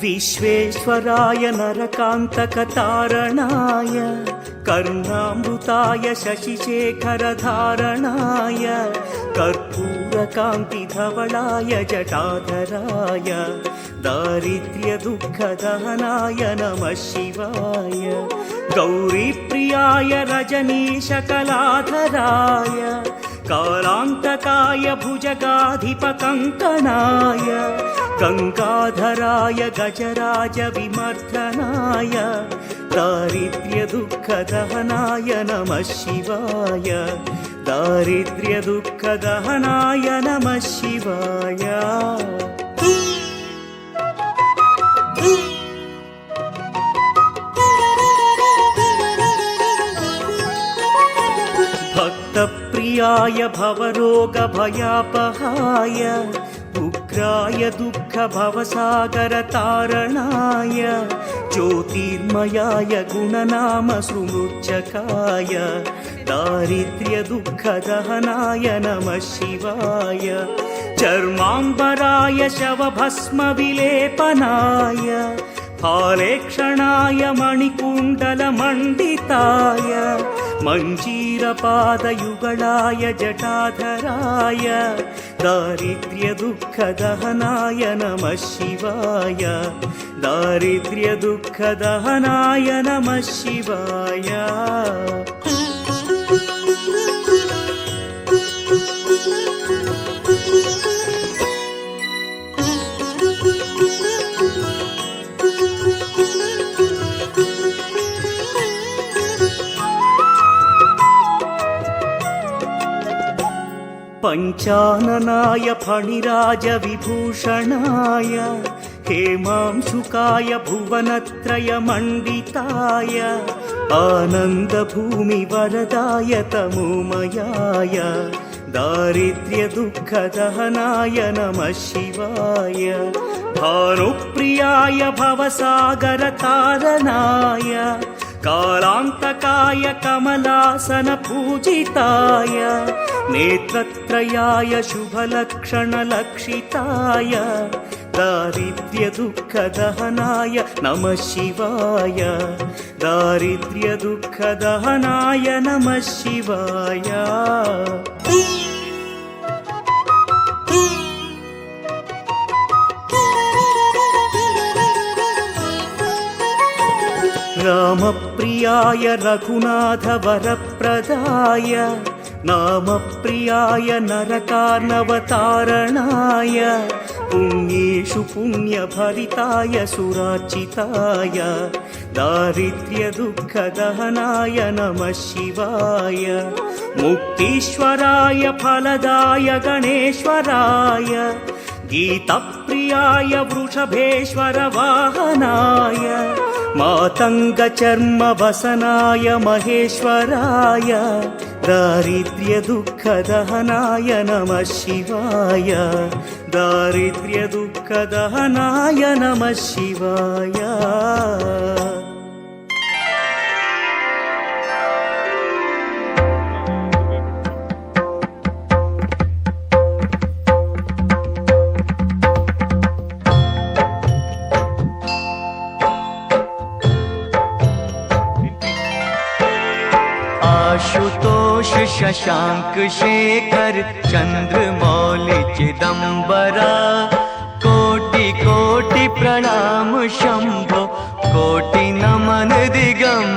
विश्वेश्वराय नरकान्तकतारणाय कर्णामृताय शशिशेखरधारणाय कर्पूरकान्तिधवलाय जटाधराय दारिद्र्यदुःखदहनाय नमः शिवाय गौरीप्रियाय रजनीशकलाधराय कालान्तकाय भुजगाधिपकङ्कणाय गङ्गाधराय गजराजविमर्दनाय दारिद्र्यदुःखदहनाय नमः शिवाय दारिद्र्यदुःखदहनाय नमः शिवाय भक्तप्रियाय भवरोगभयापहाय उग्राय दुःखभवसागरतारणाय ज्योतिर्मयाय गुणनामसुमृच्छकाय दारिद्र्यदुःखदहनाय नमः शिवाय चर्माम्बराय शवभस्मविलेपनाय फालेक्षणाय मणिकुण्डलमण्डिताय मञ्जीरपादयुगलाय जटाधराय दारिद्र्यदुःखदहनाय नमः शिवाय दारिद्र्यदुःखदहनाय नमः शिवाय पञ्चाननाय फणिराजविभूषणाय हेमांशुकाय भुवनत्रयमण्डिताय आनन्दभूमिवरदाय तमोमयाय दारिद्र्यदुःखदहनाय नमः शिवाय भानुप्रियाय भवसागरतारणाय कालान्तकाय कमलासनपूजिताय नेत्रत्रयाय शुभलक्षणलक्षिताय दारिद्र्यदुःखदहनाय नमः शिवाय दारिद्र्यदुःखदहनाय नमः शिवाय रामप्रियाय रघुनाथवरप्रदाय नामप्रियाय नरकार्णवतारणाय पुण्येषु पुण्यभरिताय सुरार्चिताय दारिद्र्यदुःखदहनाय नमः शिवाय मुक्तीश्वराय फलदाय गणेश्वराय गीतप्रियाय वृषभेश्वर वाहनाय मातङ्गचर्मवसनाय महेश्वराय दारिद्र्यदुःखदहनाय नमः शिवाय दारिद्र्यदुःखदहनाय नमः शिवाय आशुतोष शशांक शेखर चंद्रमौलि चिदंबरा कोटि कोटि प्रणाम शंभो कोटि नमन दिगंबरा।